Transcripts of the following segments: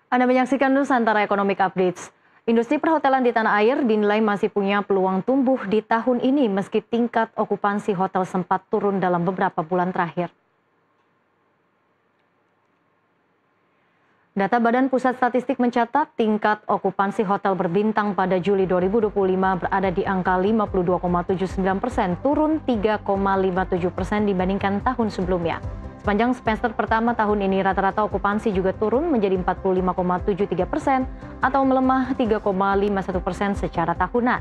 Anda menyaksikan Nusantara Economic Updates. Industri perhotelan di tanah air dinilai masih punya peluang tumbuh di tahun ini meski tingkat okupansi hotel sempat turun dalam beberapa bulan terakhir. Data Badan Pusat Statistik mencatat tingkat okupansi hotel berbintang pada Juli 2025 berada di angka 52,79%, turun 3,57% dibandingkan tahun sebelumnya. Sepanjang semester pertama tahun ini rata-rata okupansi juga turun menjadi 45,73% atau melemah 3,51% secara tahunan.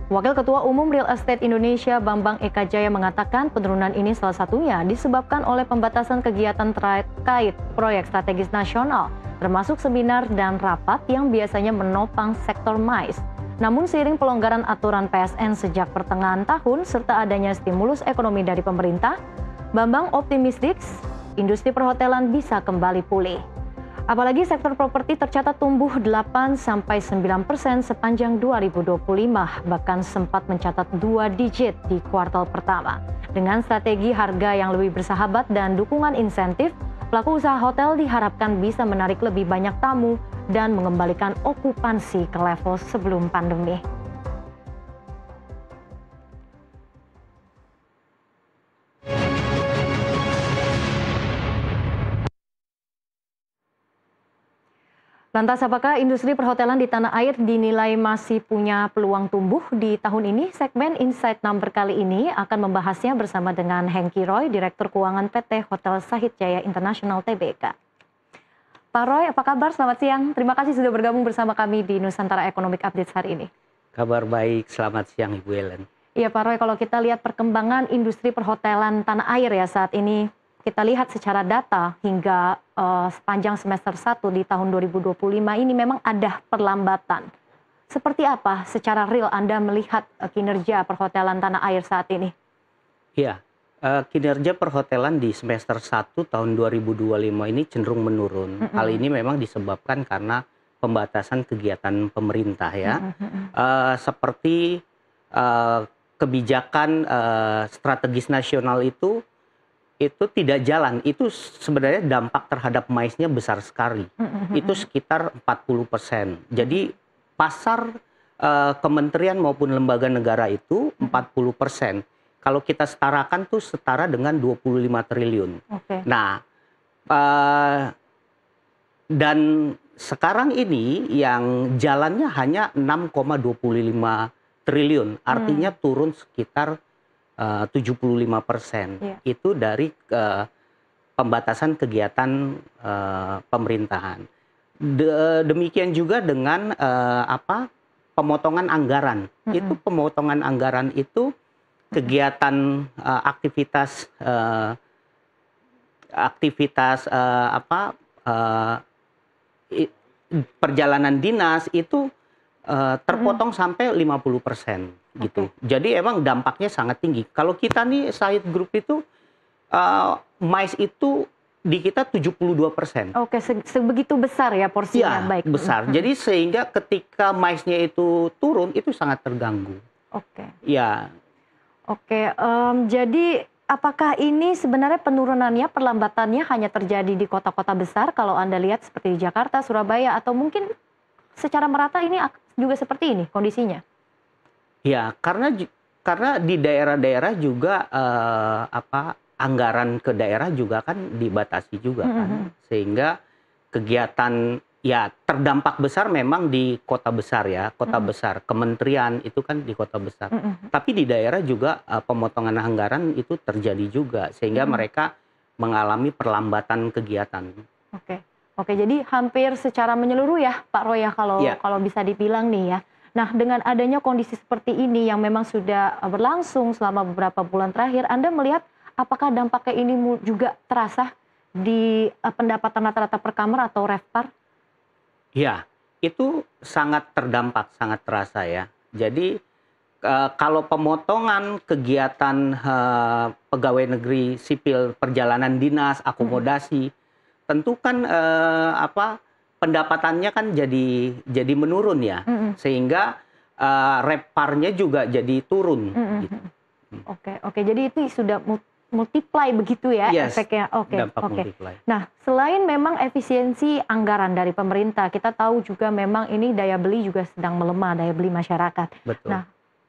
Wakil Ketua Umum Real Estate Indonesia Bambang Eka Jaya mengatakan penurunan ini salah satunya disebabkan oleh pembatasan kegiatan terkait proyek strategis nasional, termasuk seminar dan rapat yang biasanya menopang sektor MICE. Namun seiring pelonggaran aturan PSN sejak pertengahan tahun serta adanya stimulus ekonomi dari pemerintah, Bambang optimistis industri perhotelan bisa kembali pulih. Apalagi sektor properti tercatat tumbuh 8-9% sepanjang 2025, bahkan sempat mencatat 2 digit di kuartal pertama. Dengan strategi harga yang lebih bersahabat dan dukungan insentif, pelaku usaha hotel diharapkan bisa menarik lebih banyak tamu dan mengembalikan okupansi ke level sebelum pandemi. Lantas apakah industri perhotelan di tanah air dinilai masih punya peluang tumbuh di tahun ini? Segmen Insight Number kali ini akan membahasnya bersama dengan Hengki Roy, Direktur Keuangan PT Hotel Sahid Jaya International Tbk. Pak Roy, apa kabar? Selamat siang. Terima kasih sudah bergabung bersama kami di Nusantara Economic Updates hari ini. Kabar baik, selamat siang Ibu Ellen. Iya Pak Roy, kalau kita lihat perkembangan industri perhotelan tanah air ya saat ini, kita lihat secara data hingga sepanjang semester 1 di tahun 2025 ini memang ada perlambatan. Seperti apa secara real Anda melihat kinerja perhotelan tanah air saat ini? Iya, kinerja perhotelan di semester 1 tahun 2025 ini cenderung menurun. Hal ini memang disebabkan karena pembatasan kegiatan pemerintah ya. Seperti kebijakan strategis nasional itu tidak jalan, itu sebenarnya dampak terhadap MICE-nya besar sekali. Itu sekitar 40%. Jadi pasar kementerian maupun lembaga negara itu 40%. Kalau kita setarakan tuh setara dengan 25 triliun. Nah, dan sekarang ini yang jalannya hanya 6,25 triliun, artinya turun sekitar 75%. Itu dari pembatasan kegiatan pemerintahan. Demikian juga dengan pemotongan anggaran. Itu pemotongan anggaran itu kegiatan perjalanan dinas itu terpotong sampai 50% gitu. Jadi emang dampaknya sangat tinggi. Kalau kita nih Sahid Group itu MICE itu di kita 72%. Oke, sebegitu besar ya porsinya. Ya, baik. Besar. Jadi sehingga ketika MICE-nya itu turun itu sangat terganggu. Ya. Jadi apakah ini sebenarnya penurunannya, perlambatannya hanya terjadi di kota-kota besar kalau Anda lihat seperti di Jakarta, Surabaya, atau mungkin secara merata ini juga seperti ini kondisinya? Ya, karena di daerah-daerah juga anggaran ke daerah juga kan dibatasi juga kan, sehingga kegiatan ya terdampak besar memang di kota besar ya, kota besar, kementerian itu kan di kota besar. Tapi di daerah juga pemotongan anggaran itu terjadi juga, sehingga mereka mengalami perlambatan kegiatan. Oke, jadi hampir secara menyeluruh ya Pak Roy ya kalau bisa dibilang nih ya. Nah, dengan adanya kondisi seperti ini yang memang sudah berlangsung selama beberapa bulan terakhir, Anda melihat apakah dampaknya ini juga terasa di pendapatan rata-rata per kamar atau RevPAR? Ya, itu sangat terdampak, sangat terasa ya. Jadi kalau pemotongan kegiatan pegawai negeri sipil, perjalanan dinas, akomodasi, tentu kan pendapatannya kan jadi menurun ya, sehingga RevPAR-nya juga jadi turun. Oke, jadi itu sudah multiply begitu ya Yes, efeknya. Oke, dampak oke. multiply. Nah, selain memang efisiensi anggaran dari pemerintah, kita tahu juga memang ini daya beli juga sedang melemah, daya beli masyarakat. Betul. Nah,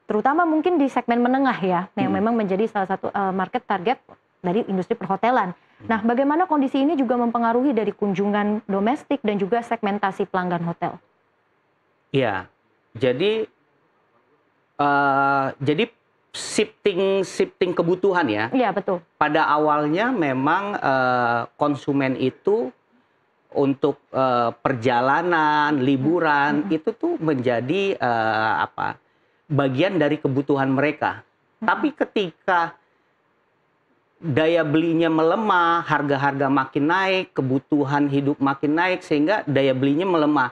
terutama mungkin di segmen menengah ya, yang Mm. memang menjadi salah satu market target dari industri perhotelan. Nah, bagaimana kondisi ini juga mempengaruhi dari kunjungan domestik dan juga segmentasi pelanggan hotel? Iya, jadi shifting kebutuhan ya. Iya, betul. Pada awalnya memang konsumen itu untuk perjalanan, liburan itu tuh menjadi bagian dari kebutuhan mereka. Tapi ketika daya belinya melemah, harga-harga makin naik, kebutuhan hidup makin naik sehingga daya belinya melemah.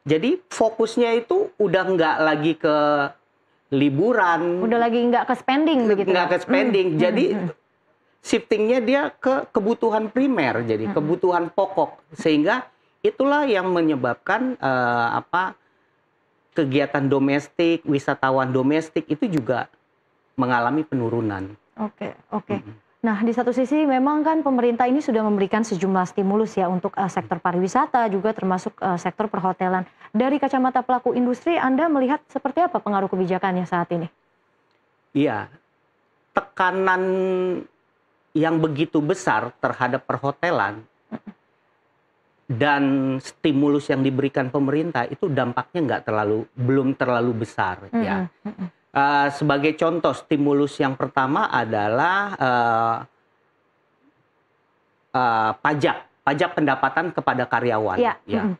Jadi fokusnya itu udah nggak lagi ke liburan, Udah lagi nggak ke spending begitu nggak ya? ke spending. Jadi shiftingnya dia ke kebutuhan primer, jadi kebutuhan pokok, sehingga itulah yang menyebabkan kegiatan domestik, wisatawan domestik itu juga mengalami penurunan. Oke, oke. Nah, di satu sisi memang kan pemerintah ini sudah memberikan sejumlah stimulus ya untuk sektor pariwisata juga termasuk sektor perhotelan. Dari kacamata pelaku industri, Anda melihat seperti apa pengaruh kebijakannya saat ini? Iya, tekanan yang begitu besar terhadap perhotelan dan stimulus yang diberikan pemerintah itu dampaknya belum terlalu besar ya. Sebagai contoh, stimulus yang pertama adalah pajak pendapatan kepada karyawan. Ya. Ya.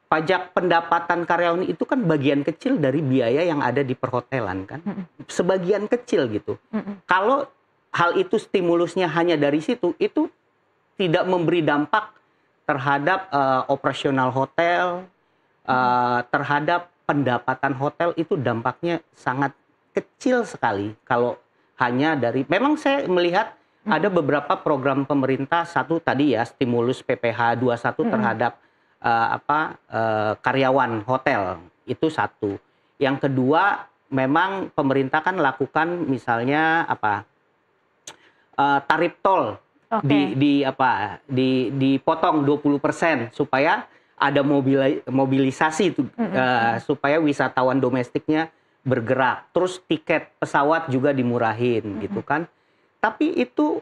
Pajak pendapatan karyawan itu kan bagian kecil dari biaya yang ada di perhotelan kan, sebagian kecil gitu. Kalau hal itu stimulusnya hanya dari situ, itu tidak memberi dampak terhadap operasional hotel, terhadap pendapatan hotel itu dampaknya sangat kecil sekali kalau hanya dari, memang saya melihat ada beberapa program pemerintah, satu tadi ya stimulus PPh 21 terhadap karyawan hotel, itu satu. Yang kedua, memang pemerintah kan lakukan misalnya tarif tol dipotong 20% supaya ada mobilisasi itu, supaya wisatawan domestiknya bergerak. Terus tiket pesawat juga dimurahin gitu kan. Tapi itu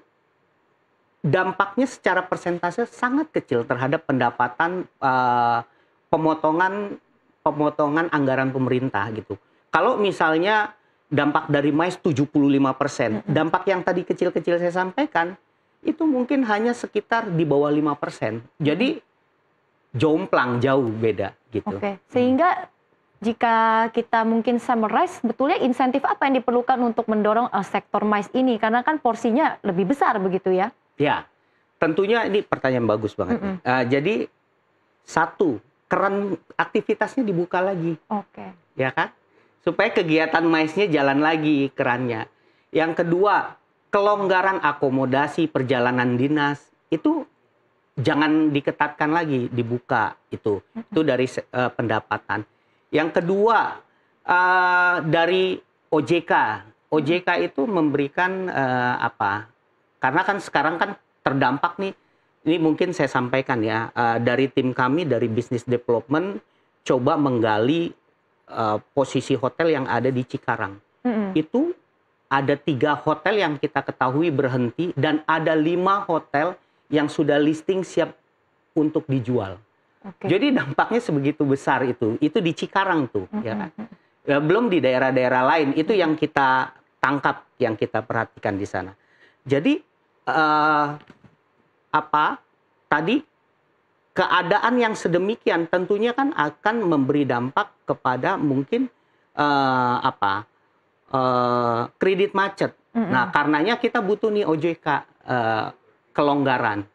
dampaknya secara persentase sangat kecil terhadap pendapatan pemotongan anggaran pemerintah gitu. Kalau misalnya dampak dari MICE 75%, dampak yang tadi kecil-kecil saya sampaikan itu mungkin hanya sekitar di bawah 5%. Jadi jomplang, jauh beda gitu. Oke, sehingga jika kita mungkin summarize, sebetulnya insentif apa yang diperlukan untuk mendorong sektor MICE ini? Karena kan porsinya lebih besar begitu ya? Ya, tentunya ini pertanyaan bagus banget. Jadi satu, keran aktivitasnya dibuka lagi. Oke. Ya kan? Supaya kegiatan MICE-nya jalan lagi kerannya. Yang kedua, kelonggaran akomodasi perjalanan dinas itu jangan diketatkan lagi, dibuka itu. Itu dari pendapatan. Yang kedua, dari OJK. OJK itu memberikan karena kan sekarang kan terdampak nih, ini mungkin saya sampaikan ya, dari tim kami, dari Business Development, coba menggali posisi hotel yang ada di Cikarang. Itu ada 3 hotel yang kita ketahui berhenti, dan ada 5 hotel yang sudah listing siap untuk dijual. Jadi dampaknya sebegitu besar itu di Cikarang tuh, ya kan? Belum di daerah-daerah lain, itu yang kita tangkap, yang kita perhatikan di sana. Jadi tadi keadaan yang sedemikian tentunya kan akan memberi dampak kepada mungkin kredit macet. Nah, karenanya kita butuh nih OJK kelonggaran,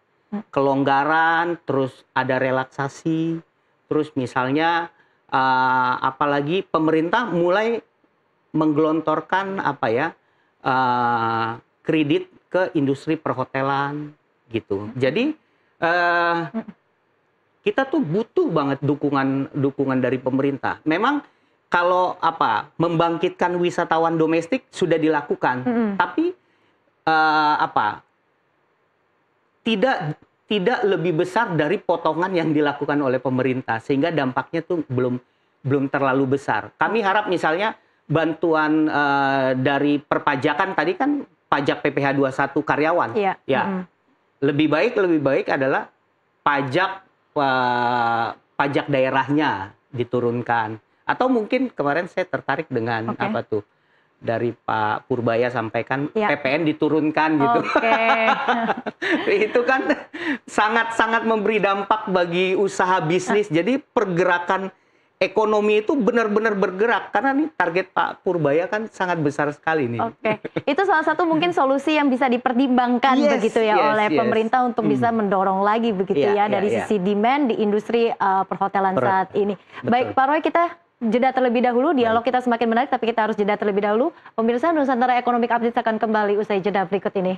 terus ada relaksasi, terus misalnya apalagi pemerintah mulai menggelontorkan kredit ke industri perhotelan gitu. Jadi kita tuh butuh banget dukungan dari pemerintah. Memang kalau membangkitkan wisatawan domestik sudah dilakukan, tapi apa? Tidak lebih besar dari potongan yang dilakukan oleh pemerintah, sehingga dampaknya tuh belum terlalu besar. Kami harap misalnya bantuan dari perpajakan tadi kan pajak PPh 21 karyawan. Iya. Ya. Lebih baik adalah pajak daerahnya diturunkan. Atau mungkin kemarin saya tertarik dengan apa tuh dari Pak Purbaya sampaikan PPN diturunkan gitu. Itu kan sangat-sangat memberi dampak bagi usaha bisnis. Jadi pergerakan ekonomi itu benar-benar bergerak karena nih target Pak Purbaya kan sangat besar sekali nih. Itu salah satu mungkin solusi yang bisa dipertimbangkan begitu ya oleh pemerintah untuk bisa mendorong lagi begitu dari sisi demand di industri perhotelan saat ini. Baik Pak Roy, kita jeda terlebih dahulu, dialog kita semakin menarik tapi kita harus jeda terlebih dahulu. Pemirsa, Nusantara Economic Update akan kembali usai jeda berikut ini.